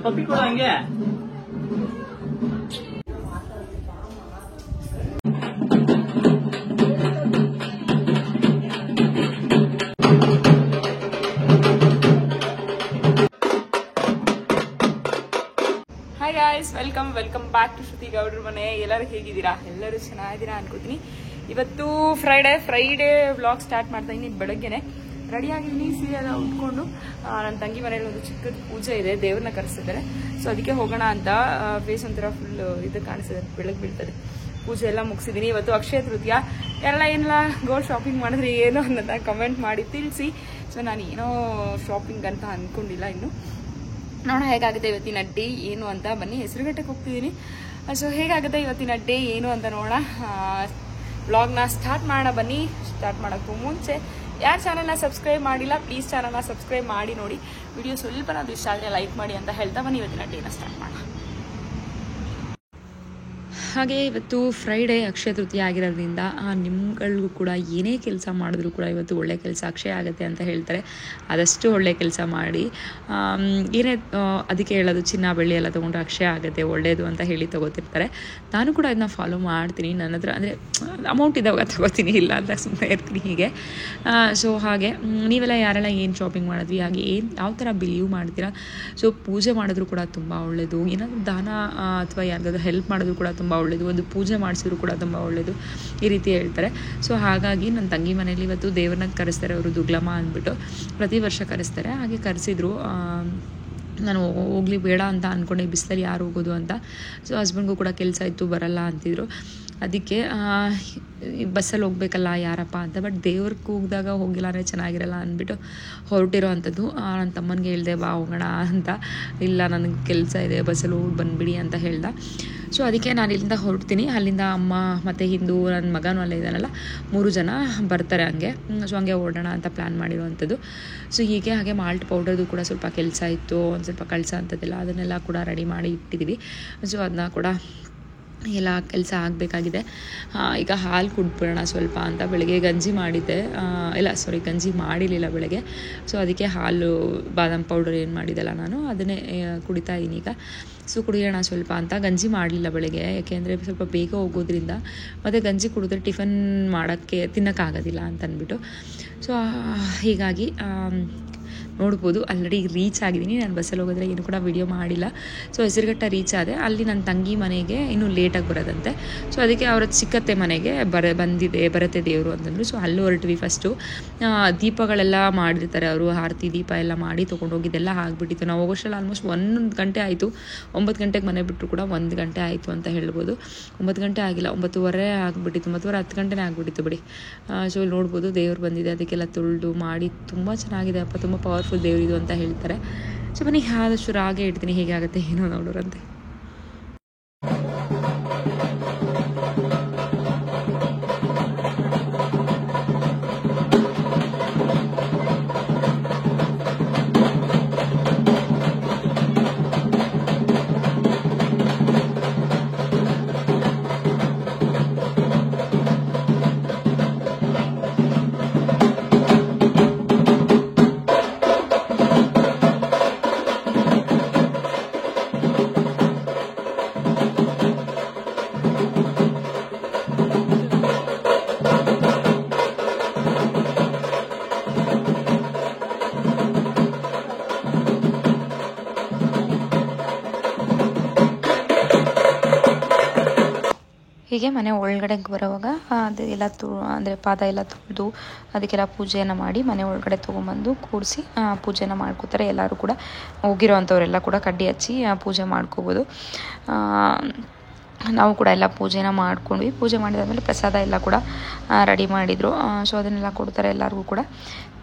ಪಪ್ಪಿ ಕೊಡು ಹಂಗೆ. Hi guys, welcome back to Shruti ಗೌಡ್ರ ಮನೆ. ಎಲ್ಲರೂ ಹೇಗಿದ್ದೀರಾ? ಎಲ್ಲರೂ ಚೆನ್ನಾಗಿದ್ದೀರಾ ಅನ್ಕೋತೀನಿ. ಇವತ್ತು ಫ್ರೈಡೇ ವ್ಲಾಗ್ ಸ್ಟಾರ್ಟ್ ಮಾಡ್ತಾ ಇದ್ದೀನಿ. ಬೆಳಗ್ಗೆನೆ ರೆಡಿಯಾಗಿದ್ದೀನಿ, ಸೀರೆ ಎಲ್ಲ ಉಟ್ಕೊಂಡು. ನನ್ನ ತಂಗಿ ಮನೇಲಿ ಒಂದು ಚಿಕ್ಕದ ಪೂಜೆ ಇದೆ, ದೇವ್ರನ್ನ ಕರೆಸಿದ್ದಾರೆ. ಸೊ ಅದಕ್ಕೆ ಹೋಗೋಣ ಅಂತ. ಫೇಸ್ ಒಂಥರ ಫುಲ್ ಇದು ಕಾಣಿಸಿದೆ, ಬೆಳಗ್ಗೆ ಬೀಳ್ತದೆ. ಪೂಜೆ ಎಲ್ಲ ಮುಗಿಸಿದ್ದೀನಿ. ಇವತ್ತು ಅಕ್ಷಯ ತೃತೀಯ. ಏನಿಲ್ಲ ಗೋಲ್ಡ್ ಶಾಪಿಂಗ್ ಮಾಡಿದ್ರೆ ಏನೋ ಅನ್ನೋದನ್ನ ಕಮೆಂಟ್ ಮಾಡಿ ತಿಳಿಸಿ. ಸೊ ನಾನು ಏನೋ ಶಾಪಿಂಗ್ ಅಂತ ಅಂದ್ಕೊಂಡಿಲ್ಲ ಇನ್ನು. ನೋಡೋಣ ಹೇಗಾಗುತ್ತೆ ಇವತ್ತಿನ ಡೇ ಏನು ಅಂತ. ಬನ್ನಿ, ಹೆಸರುಘಟ್ಟಕ್ಕೆ ಹೋಗ್ತಿದ್ದೀನಿ. ಸೊ ಹೇಗಾಗುತ್ತೆ ಇವತ್ತಿನ ಡೇ ಏನು ಅಂತ ನೋಡೋಣ. ವ್ಲಾಗ್ನ ಸ್ಟಾರ್ಟ್ ಮಾಡೋಣ ಬನ್ನಿ. ಸ್ಟಾರ್ಟ್ ಮಾಡೋಕ್ಕೂ ಮುಂಚೆ ಯಾರು ಚಾನಲ್ನ ಸಬ್ಸ್ಕ್ರೈಬ್ ಮಾಡಿಲ್ಲ, ಪ್ಲೀಸ್ ಚಾನಲ್ನ ಸಬ್ಸ್ಕ್ರೈಬ್ ಮಾಡಿ ನೋಡಿ. ವಿಡಿಯೋ ಸ್ವಲ್ಪ ನಾವು ಇಷ್ಟ ಆದರೆ ಲೈಕ್ ಮಾಡಿ ಅಂತ ಹೇಳ್ತಾ ಬನ್ನಿ ಇವತ್ತಿನ ಡೇನ ಸ್ಟಾರ್ಟ್ ಮಾಡೋಣ. ಹಾಗೆ ಇವತ್ತು ಫ್ರೈಡೇ ಅಕ್ಷಯ ತೃತೀಯ ಆಗಿರೋದ್ರಿಂದ ನಿಮ್ಗಳಿಗೂ ಕೂಡ ಏನೇ ಕೆಲಸ ಮಾಡಿದ್ರು ಕೂಡ ಇವತ್ತು ಒಳ್ಳೆ ಕೆಲಸ ಅಕ್ಷಯ ಆಗುತ್ತೆ ಅಂತ ಹೇಳ್ತಾರೆ. ಆದಷ್ಟು ಒಳ್ಳೆ ಕೆಲಸ ಮಾಡಿ. ಏನೇ ಅದಕ್ಕೆ ಹೇಳೋದು, ಚಿನ್ನ ಬೆಳ್ಳಿ ಎಲ್ಲ ತೊಗೊಂಡ್ರೆ ಅಕ್ಷಯ ಆಗುತ್ತೆ, ಒಳ್ಳೆಯದು ಅಂತ ಹೇಳಿ ತೊಗೋತಿರ್ತಾರೆ. ನಾನು ಕೂಡ ಇದನ್ನ ಫಾಲೋ ಮಾಡ್ತೀನಿ. ನನ್ನ ಹತ್ರ ಅಂದರೆ ಅಮೌಂಟ್ ಇದ್ದಾಗ ತೊಗೋತೀನಿ, ಇಲ್ಲ ಅಂತ ಸುಮ್ಮನೆ ಇರ್ತೀನಿ ಹೀಗೆ. ಸೊ ಹಾಗೆ ನೀವೆಲ್ಲ ಯಾರೆಲ್ಲ ಏನು ಶಾಪಿಂಗ್ ಮಾಡಿದ್ವಿ, ಹಾಗೆ ಯಾವ ಥರ ಬಿಲೀವ್ ಮಾಡ್ತೀರಾ? ಸೊ ಪೂಜೆ ಮಾಡಿದ್ರು ಕೂಡ ತುಂಬ ಒಳ್ಳೆಯದು. ಏನಾದರೂ ದಾನ ಅಥವಾ ಯಾರಿಗಾದ್ರೂ ಹೆಲ್ಪ್ ಮಾಡಿದ್ರು ಕೂಡ ತುಂಬ ಒಳ್ಳೆಯದು. ಒಂದು ಪೂಜೆ ಮಾಡಿಸಿದ್ರು ಕೂಡ ತುಂಬ ಒಳ್ಳೆಯದು, ಈ ರೀತಿ ಹೇಳ್ತಾರೆ. ಸೊ ಹಾಗಾಗಿ ನನ್ನ ತಂಗಿ ಮನೇಲಿ ಇವತ್ತು ದೇವ್ರನ್ನ ಕರೆಸ್ತಾರೆ. ಅವರು ದುಗ್ಲಮ್ಮ ಅಂದ್ಬಿಟ್ಟು ಪ್ರತಿ ವರ್ಷ ಕರೆಸ್ತಾರೆ. ಹಾಗೆ ಕರೆಸಿದ್ರು. ನಾನು ಹೋಗ್ಲಿ ಬೇಡ ಅಂತ ಅಂದ್ಕೊಂಡೆ, ಬಿಸಿಲಲ್ಲಿ ಯಾರು ಹೋಗೋದು ಅಂತ. ಸೊ ಹಸ್ಬೆಂಡ್ಗೂ ಕೂಡ ಕೆಲಸ ಇತ್ತು, ಬರಲ್ಲ ಅಂತಿದ್ರು. ಅದಕ್ಕೆ ಬಸ್ಸಲ್ಲಿ ಹೋಗ್ಬೇಕಲ್ಲ ಯಾರಪ್ಪ ಅಂತ. ಬಟ್ ದೇವ್ರಿಗೆ ಕೂಗಿದಾಗ ಹೋಗಿಲ್ಲ ಅಂದರೆ ಚೆನ್ನಾಗಿರಲ್ಲ ಅಂದ್ಬಿಟ್ಟು ಹೊರಟಿರೋ ಅಂಥದ್ದು. ನನ್ನ ತಮ್ಮನಿಗೆ ಹೇಳಿದೆ ಬಾ ಹೋಗೋಣ ಅಂತ. ಇಲ್ಲ ನನಗೆ ಕೆಲಸ ಇದೆ, ಬಸ್ಸಲ್ಲಿ ಹೋಗಿ ಬಂದುಬಿಡಿ ಅಂತ ಹೇಳ್ದೆ. ಸೊ ಅದಕ್ಕೆ ನಾನು ಇಲ್ಲಿಂದ ಹೊರಡ್ತೀನಿ. ಅಲ್ಲಿಂದ ಅಮ್ಮ ಮತ್ತು ಹಿಂದೂ ನನ್ನ ಮಗನೂ ಅಲ್ಲೇ ಇದ್ದಾನಲ್ಲ, 3 ಜನ ಬರ್ತಾರೆ ಹಂಗೆ. ಸೊ ಹಂಗೆ ಓಡೋಣ ಅಂತ ಪ್ಲ್ಯಾನ್ ಮಾಡಿರುವಂಥದ್ದು. ಸೊ ಹಾಗೆ ಮಾಲ್ಟ್ ಪೌಡರ್ದು ಕೂಡ ಸ್ವಲ್ಪ ಕೆಲಸ ಇತ್ತು, ಒಂದು ಸ್ವಲ್ಪ ಕಳಸ ಅಂಥದ್ದೆಲ್ಲ, ಅದನ್ನೆಲ್ಲ ಕೂಡ ರೆಡಿ ಮಾಡಿ ಇಟ್ಟಿದ್ದೀವಿ. ಸೊ ಅದನ್ನ ಕೂಡ ಎಲ್ಲ ಕೆಲಸ ಆಗಬೇಕಾಗಿದೆ. ಈಗ ಹಾಲು ಕುಡ್ಬಿಡೋಣ ಸ್ವಲ್ಪ ಅಂತ. ಬೆಳಗ್ಗೆ ಗಂಜಿ ಮಾಡಿದ್ದೆ, ಗಂಜಿ ಮಾಡಿರಲಿಲ್ಲ ಬೆಳಗ್ಗೆ. ಸೊ ಅದಕ್ಕೆ ಹಾಲು ಬಾದಾಮ್ ಪೌಡರ್ ಏನು ಮಾಡಿದ್ದೆಲ್ಲ ನಾನು ಅದನ್ನೇ ಕುಡಿತಾ ಇದ್ದೀನಿ ಈಗ. ಸೊ ಕುಡಿಯೋಣ ಸ್ವಲ್ಪ ಅಂತ. ಗಂಜಿ ಮಾಡಲಿಲ್ಲ ಬೆಳಗ್ಗೆ, ಯಾಕೆಂದರೆ ಸ್ವಲ್ಪ ಬೇಗ ಹೋಗೋದ್ರಿಂದ, ಮತ್ತು ಗಂಜಿ ಕುಡಿದ್ರೆ ಟಿಫನ್ ಮಾಡೋಕ್ಕೆ ತಿನ್ನೋಕ್ಕಾಗೋದಿಲ್ಲ ಅಂತ ಅಂದ್ಬಿಟ್ಟು. ಸೊ ಹೀಗಾಗಿ ನೋಡ್ಬೋದು ಆಲ್ರೆಡಿ ರೀಚ್ ಆಗಿದ್ದೀನಿ. ನಾನು ಬಸ್ಸಲ್ಲಿ ಹೋಗೋದ್ರೆ ಏನು ಕೂಡ ವಿಡಿಯೋ ಮಾಡಿಲ್ಲ. ಸೊ ಹೆಸರುಘಟ್ಟ ರೀಚ್ ಆದೆ. ಅಲ್ಲಿ ನನ್ನ ತಂಗಿ ಮನೆಗೆ ಇನ್ನೂ ಲೇಟಾಗಿ ಬರೋದಂತೆ. ಸೊ ಅದಕ್ಕೆ ಅವರ ಚಿಕ್ಕತ್ತೆ ಮನೆಗೆ ಬರುತ್ತೆ ದೇವರು ಅಂತಂದರು. ಸೊ ಅಲ್ಲಿ ಹೊರಟ್ವಿ. ಫಸ್ಟು ದೀಪಗಳೆಲ್ಲ ಮಾಡಿರ್ತಾರೆ ಅವರು, ಆರತಿ ದೀಪ ಎಲ್ಲ ಮಾಡಿ ತೊಗೊಂಡೋಗಿದ್ದೆಲ್ಲ ಆಗಿಬಿಟ್ಟಿತ್ತು. ನಾವು ಹೋಗೋಷ್ಟರಲ್ಲಿ ಆಲ್ಮೋಸ್ಟ್ 1 ಗಂಟೆ ಆಯಿತು. 9 ಗಂಟೆಗೆ ಮನೆ ಬಿಟ್ಟರು ಕೂಡ 1 ಗಂಟೆ ಆಯಿತು ಅಂತ ಹೇಳ್ಬೋದು. 9 ಗಂಟೆ ಆಗಿಲ್ಲ, 9:15 ಆಗಿಬಿಟ್ಟಿತ್ತು, 9:30 10 ಗಂಟೆನೇ ಆಗಿಬಿಟ್ಟಿತ್ತು ಬಿಡಿ. ಸೊ ಇಲ್ಲಿ ನೋಡ್ಬೋದು ದೇವ್ರು ಬಂದಿದೆ, ಅದಕ್ಕೆಲ್ಲ ತೊಳೆದು ಮಾಡಿ ತುಂಬ ಚೆನ್ನಾಗಿದೆ ಅಪ್ಪ, ತುಂಬ ಪವರ್ಫುಲ್ ದೇವರಿದು ಅಂತ ಹೇಳ್ತಾರೆ. ಸೊ ಬನ್ನಿ ಆದಷ್ಟು ರಾಗೆ ಇಡ್ತೀನಿ, ಹೇಗೆ ಆಗುತ್ತೆ ಏನೋ ನೋಡೋರಂತೆ. ಹೀಗೆ ಮನೆ ಒಳಗಡೆಗೆ ಬರೋವಾಗ ಅದೆಲ್ಲ ಅಂದರೆ ಪಾದ ಎಲ್ಲ ತೊಳೆದು ಅದಕ್ಕೆಲ್ಲ ಪೂಜೆಯನ್ನು ಮಾಡಿ ಮನೆ ಒಳಗಡೆ ತೊಗೊಂಬಂದು ಕೂರಿಸಿ ಪೂಜೆನ ಮಾಡ್ಕೋತಾರೆ. ಎಲ್ಲರೂ ಕೂಡ ಹೋಗಿರೋ ಅಂಥವರೆಲ್ಲ ಕೂಡ ಕಡ್ಡಿ ಹಚ್ಚಿ ಪೂಜೆ ಮಾಡ್ಕೋಬೋದು. ನಾವು ಕೂಡ ಎಲ್ಲ ಪೂಜೆನ ಮಾಡ್ಕೊಂಡ್ವಿ. ಪೂಜೆ ಮಾಡಿದಾದ್ಮೇಲೆ ಪ್ರಸಾದ ಎಲ್ಲ ಕೂಡ ರೆಡಿ ಮಾಡಿದರು. ಸೊ ಅದನ್ನೆಲ್ಲ ಕೊಡ್ತಾರೆ ಎಲ್ಲರಿಗೂ ಕೂಡ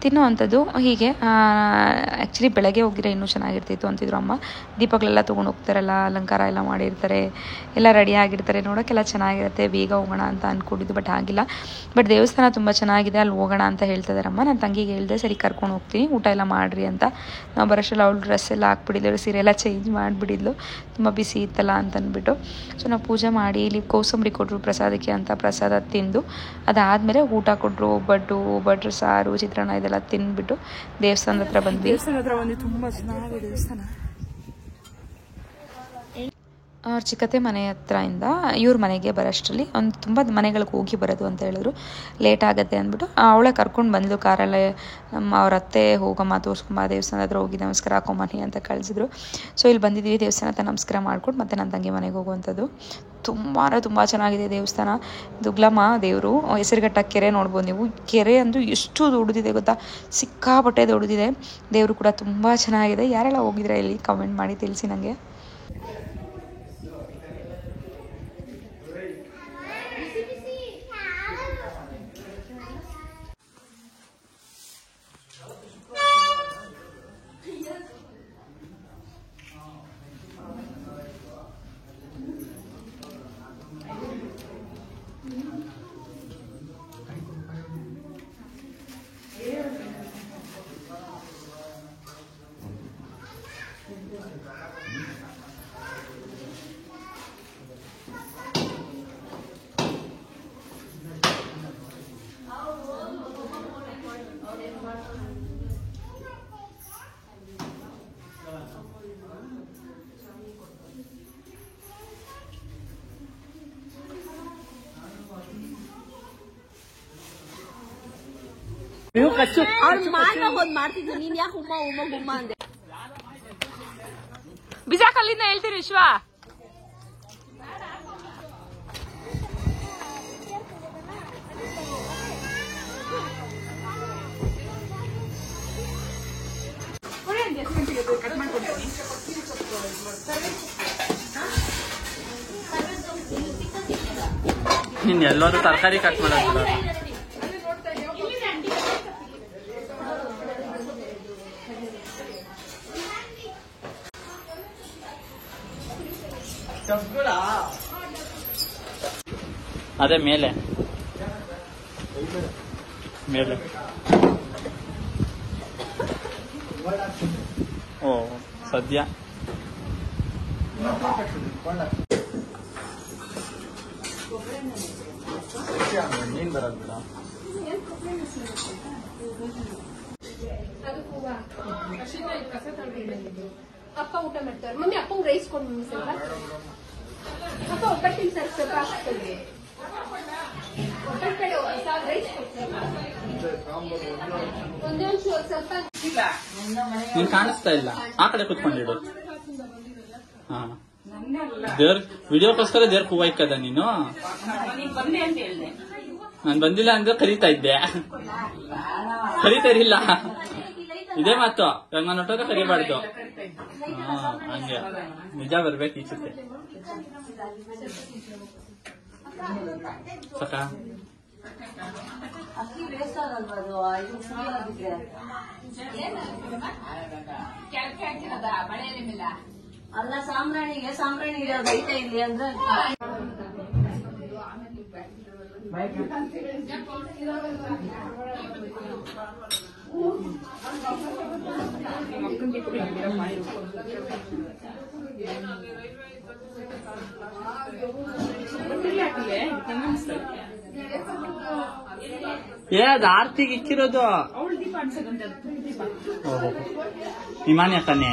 ತಿನ್ನೋ ಅಂಥದ್ದು. ಹೀಗೆ ಆ್ಯಕ್ಚುಲಿ ಬೆಳಗ್ಗೆ ಹೋಗಿರೋ ಇನ್ನೂ ಚೆನ್ನಾಗಿರ್ತಿತ್ತು ಅಂತಿದ್ರು ಅಮ್ಮ. ದೀಪಗಳೆಲ್ಲ ತೊಗೊಂಡು ಹೋಗ್ತಾರಲ್ಲ, ಅಲಂಕಾರ ಎಲ್ಲ ಮಾಡಿರ್ತಾರೆ, ಎಲ್ಲ ರೆಡಿ ಆಗಿರ್ತಾರೆ, ನೋಡೋಕ್ಕೆಲ್ಲ ಚೆನ್ನಾಗಿರುತ್ತೆ. ಬೇಗ ಹೋಗೋಣ ಅಂತ ಅಂದ್ಕೊಂಡಿದ್ದು, ಬಟ್ ಆಗಿಲ್ಲ. ಬಟ್ ದೇವಸ್ಥಾನ ತುಂಬ ಚೆನ್ನಾಗಿದೆ, ಅಲ್ಲಿ ಹೋಗೋಣ ಅಂತ ಹೇಳ್ತಿದ್ದಾರಮ್ಮ. ನನ್ನ ತಂಗಿಗೆ ಹೇಳಿದೆ, ಸರಿ ಕರ್ಕೊಂಡು ಹೋಗ್ತೀನಿ, ಊಟ ಎಲ್ಲ ಮಾಡಿರಿ ಅಂತ. ನಾವು ಬರೋಷ್ಟರಲ್ಲಿ ಅವಳು ಡ್ರೆಸ್ ಎಲ್ಲ ಹಾಕ್ಬಿಟ್ಟಿದ್ದಳು, ಸೀರೆ ಎಲ್ಲ ಚೇಂಜ್ ಮಾಡಿಬಿಟ್ಟಿದ್ಲು, ತುಂಬ ಬಿಸಿ ಇತ್ತಲ್ಲ ಅಂತ ಅಂದ್ಬಿಟ್ಟು. ಸೊ ನಾವು ಪೂಜೆ ಮಾಡಿ ಇಲ್ಲಿ ಕೋಸಂಬರಿ ಕೊಟ್ಟರು ಪ್ರಸಾದಕ್ಕೆ ಅಂತ, ಪ್ರಸಾದ ತಿಂದು ಅದಾದಮೇಲೆ ಊಟ ಕೊಟ್ಟರು. ಒಬ್ಬಟ್ಟು ಸಾರು, ಚಿತ್ರಾನ್ನ ಇದೆಲ್ಲ ಅದೆಲ್ಲ ತಿಂದ್ಬಿಟ್ಟು ದೇವಸ್ಥಾನದ ಹತ್ರ ಬಂದ್ವಿ. ತುಂಬ ಚೆನ್ನಾಗಿದೆ ದೇವಸ್ಥಾನ. ಅವ್ರ ಚಿಕ್ಕತೆ ಮನೆ ಹತ್ರದಿಂದ ಇವ್ರ ಮನೆಗೆ ಬರೋಷ್ಟರಲ್ಲಿ ಒಂದು ತುಂಬ ಮನೆಗಳಿಗೆ ಹೋಗಿ ಬರೋದು ಅಂತ ಹೇಳಿದ್ರು. ಲೇಟ್ ಆಗುತ್ತೆ ಅಂದ್ಬಿಟ್ಟು ಅವಳೇ ಕರ್ಕೊಂಡು ಬಂದು ಕಾರಲ್ಲೇ ಅವ್ರ ಅತ್ತೆ ಹೋಗಮ್ಮ ತೋರಿಸ್ಕೊಂಬ ದೇವಸ್ಥಾನದ ಹತ್ರ ಹೋಗಿ ನಮಸ್ಕಾರ ಹಾಕೊಂಬನಿ ಅಂತ ಕಳಿಸಿದ್ರು. ಸೊ ಇಲ್ಲಿ ಬಂದಿದ್ದೀವಿ, ದೇವಸ್ಥಾನ ಹತ್ರ ನಮಸ್ಕಾರ ಮಾಡ್ಕೊಂಡು ಮತ್ತೆ ನನ್ನ ತಂಗಿ ಮನೆಗೆ ಹೋಗುವಂಥದ್ದು. ತುಂಬ ಚೆನ್ನಾಗಿದೆ ದೇವಸ್ಥಾನ. ದುಗ್ಲಮ್ಮ ದೇವರು, ಹೆಸರುಘಟ್ಟ ಕೆರೆ ನೋಡ್ಬೋದು ನೀವು. ಕೆರೆ ಅಂದು ಎಷ್ಟು ದೊಡ್ಡದಿದೆ ಗೊತ್ತಾ, ಸಿಕ್ಕಾಪಟ್ಟೆ ದೊಡ್ಡದಿದೆ. ದೇವರು ಕೂಡ ತುಂಬ ಚೆನ್ನಾಗಿದೆ. ಯಾರೆಲ್ಲ ಹೋಗಿದ್ರೆ ಇಲ್ಲಿ ಕಮೆಂಟ್ ಮಾಡಿ ತಿಳಿಸಿ ನನಗೆ. ಮಾಡ್ತಿದ್ದೆ, ನೀನ್ ಯಾಕೆ ಉಮ್ಮ ಅಂದೆ. ಬಿಸಾಕಲ್ಲಿಂದ ಹೇಳ್ತೀರಿ ವಿಶ್ವ. ನೀನ್ ಎಲ್ಲರೂ ತರಕಾರಿ ಕಟ್ ಮಾಡೋದು. ಅದೇ ಮೇಲೆ ಮೇಲೆ. ಓ ಸದ್ಯ ನೀನ್ ಬರೋದು ಬಿಡ. ಅಪ್ಪ ಊಟ ಮಾಡ್ತಾರೆ. ಮಮ್ಮಿ ಅಪ್ಪಂಗೆ ರೈಸ್ ಕೊಂಡು ಮಮ್ಮಿ ಸ್ವಲ್ಪ. ಅಪ್ಪ ಒಬ್ಬಟ್ಟಿನ ಸರ್ ಸ್ವಲ್ಪ ಹಾಕ್ತೀವಿ. ಒಬ್ಬಟ್ಟು ರೈಸ್ ಒಂದೇ ಒಂಚೂರು ಸ್ವಲ್ಪ. ನೀನ್ ಕಾಣಿಸ್ತಾ ಇಲ್ಲ, ಆ ಕಡೆ ಕುತ್ಕೊಂಡಿಡು. ಹಾ, ದೇವ್ರ ವಿಡಿಯೋಕ್ಕೋಸ್ಕರ ದೇವ್ರ ಹೂವ ಇಕ್ಕದ ನೀನು. ನಾನ್ ಬಂದಿಲ್ಲ ಅಂದ್ರೆ ಕರೀತಾ ಇದ್ದೆ, ಕರೀತಾರಿಲ್ಲ. ಇದೇ ಮಾತು, ಇವಾಗ ನಾನು ಹೊಟ್ಟೋದ ಕರಿಬಾರ್ದು. ಹಾ ಹಂಗೆ ನಿಜ ಬರ್ಬೇಕು ಈಚೆ. ಸಾಕ ಅಲ್ಲ, ಸಾಂಬ್ರಾಣಿ ಇರೋದು ಐತೆ ಇಲ್ಲಿ ಅಂದ್ರೆ ಅದು ಆರ್ತಿಗೆ ಇಕ್ಕಿರೋದು. ಹಿಮಾನಿ ಅಕ್ಕನೇ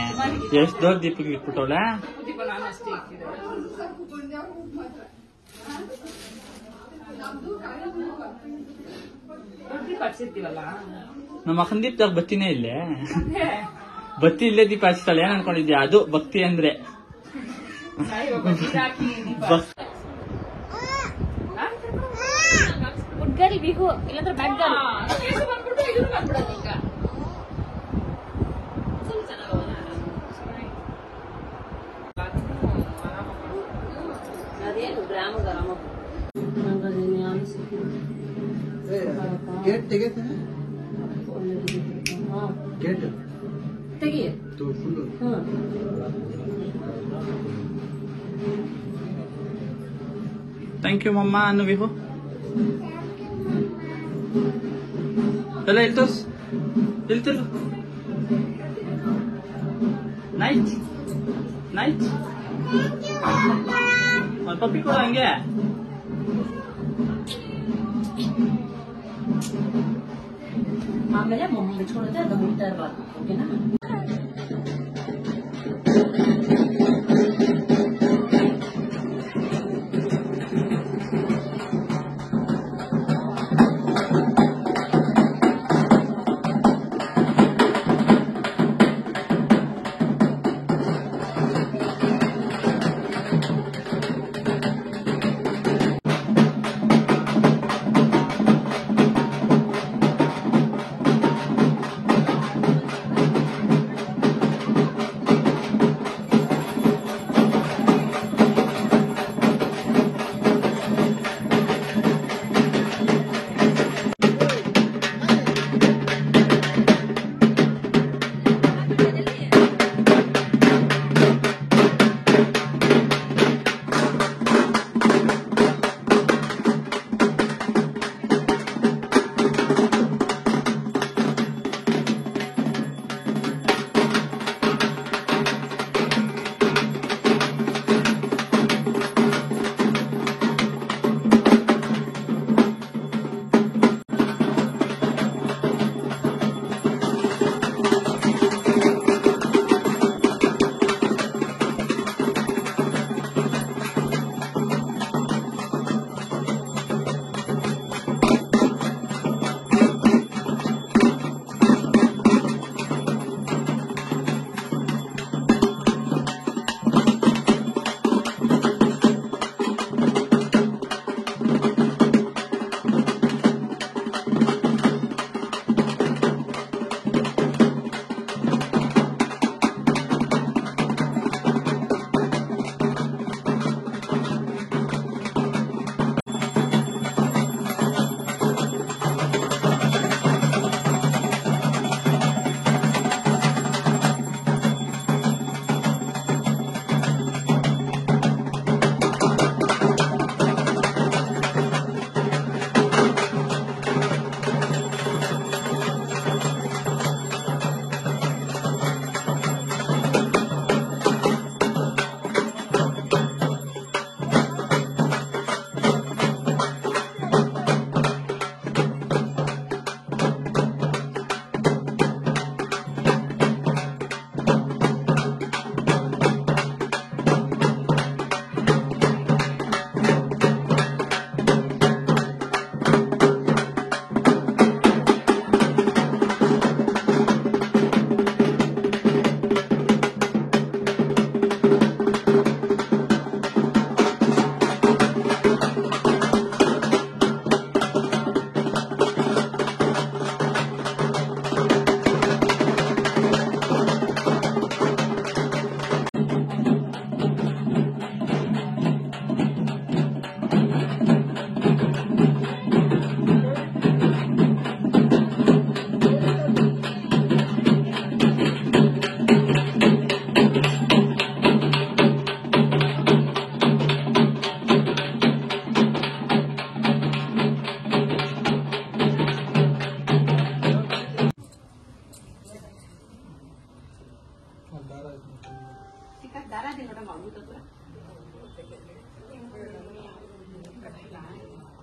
ಎಷ್ಟ್ ದೊಡ್ಡ ದೀಪಕ್ಕೆ ಇಟ್ಬಿಟ್ಟವಳೆ. ನಮ್ಮ ಅಕ್ಕನ ದೀಪದಾಗ ಬತ್ತಿನೇ ಇಲ್ಲೇ, ಬತ್ತಿ ಇಲ್ಲೇ ದೀಪ ಹಚ್ತಾಳೆ. ಏನ್ ಅನ್ಕೊಂಡಿದ್ಯಾ? ಅದು ಭಕ್ತಿ ಅಂದ್ರೆ. ಗುಡ್ಗರಿ ಬಿಹು ಇಲ್ಲಾಂದ್ರೆ ಬ್ಯಾಡ್ಗರಿ. ಅದೇನು ಗ್ರಾಮ ಗ್ರಾಮ गेट ತೆಗೆ गेट ತೆಗಿಯ तो फुल ಥ್ಯಾಂಕ್ ಯು ಮಮ್ಮ ಅನ್ನು ವಿಹು ಎಲ್ಲ ಇಲ್ತೋಸ್ ಇಲ್ತಿರು. ನೈಟ್ ನೈಟ್ ಪಪ್ಪಿ ಕೊಡು ಹಂಗೆ. ಆಮೇಲೆ ಮುಚ್ಕೊಳ್ಳುತ್ತೆ, ಅದು ಮುಟ್ತಾ ಇರಬಾರ್ದು. ಓಕೆನಾ?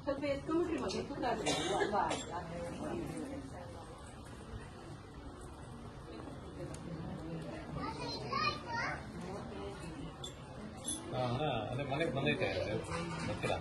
ಸ್ವಲ್ಪ ಎತ್ಕೊಂಡ್ಬಿಟ್ರಿ ಮಗ ಎತ್ತುತ್ತಾದ್ರೆ ಅದೇ ಮನೆಗೆ ಬಂದೈತೆ ಬರ್ತೀರಾ?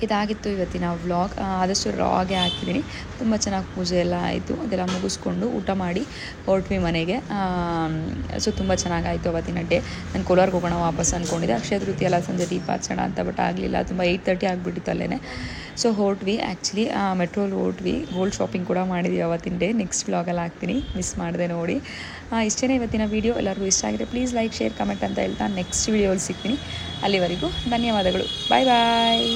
ಇದಾಗಿತ್ತು ಇವತ್ತಿನ ವ್ಲಾಗ್. ಆದಷ್ಟು ರಾಗೆ ಹಾಕಿದ್ದೀನಿ. ತುಂಬ ಚೆನ್ನಾಗಿ ಪೂಜೆ ಎಲ್ಲ ಆಯಿತು. ಅದೆಲ್ಲ ಮುಗಿಸ್ಕೊಂಡು ಊಟ ಮಾಡಿ ಹೊರಟ್ವಿ ಮನೆಗೆ. ಸೊ ತುಂಬ ಚೆನ್ನಾಗಾಯಿತು ಅವತ್ತಿನ ಡೇ. ನಾನು ಕೋಲಾರ್ಗೆ ಹೋಗೋಣ ವಾಪಸ್ ಅಂದ್ಕೊಂಡಿದ್ದೆ. ಅಕ್ಷಯ ತೃತೀಯ ಎಲ್ಲ ಸಂಜೆ ದೀಪ ಹಚ್ಚೋಣ ಅಂತ, ಬಟ್ ಆಗಲಿಲ್ಲ. ತುಂಬ 8:30 ಆಗಿಬಿಟ್ಟಿತ್ತು ಅಲ್ಲೇ. ಸೊ ಹೊರಟ್ವಿ. ಆ್ಯಕ್ಚುಲಿ ಮೆಟ್ರೋಲ್ಲಿ ಹೊರಟ್ವಿ. ಗೋಲ್ಡ್ ಶಾಪಿಂಗ್ ಕೂಡ ಮಾಡಿದ್ವಿ ಅವತ್ತಿನ ಡೇ. ನೆಕ್ಸ್ಟ್ ವ್ಲಾಗಲ್ಲಿ ಹಾಕ್ತೀನಿ, ಮಿಸ್ ಮಾಡಿದೆ ನೋಡಿ. ಇಷ್ಟೇ ಇವತ್ತಿನ ವೀಡಿಯೋ. ಎಲ್ಲರಿಗೂ ಇಷ್ಟ ಆಗಿದೆ ಪ್ಲೀಸ್ ಲೈಕ್, ಶೇರ್, ಕಮೆಂಟ್ ಅಂತ ಹೇಳ್ತಾ ನೆಕ್ಸ್ಟ್ ವೀಡಿಯೋಲ್ಲಿ ಸಿಗ್ತೀನಿ. ಅಲ್ಲಿವರೆಗೂ ಧನ್ಯವಾದಗಳು. ಬಾಯ್ ಬಾಯ್.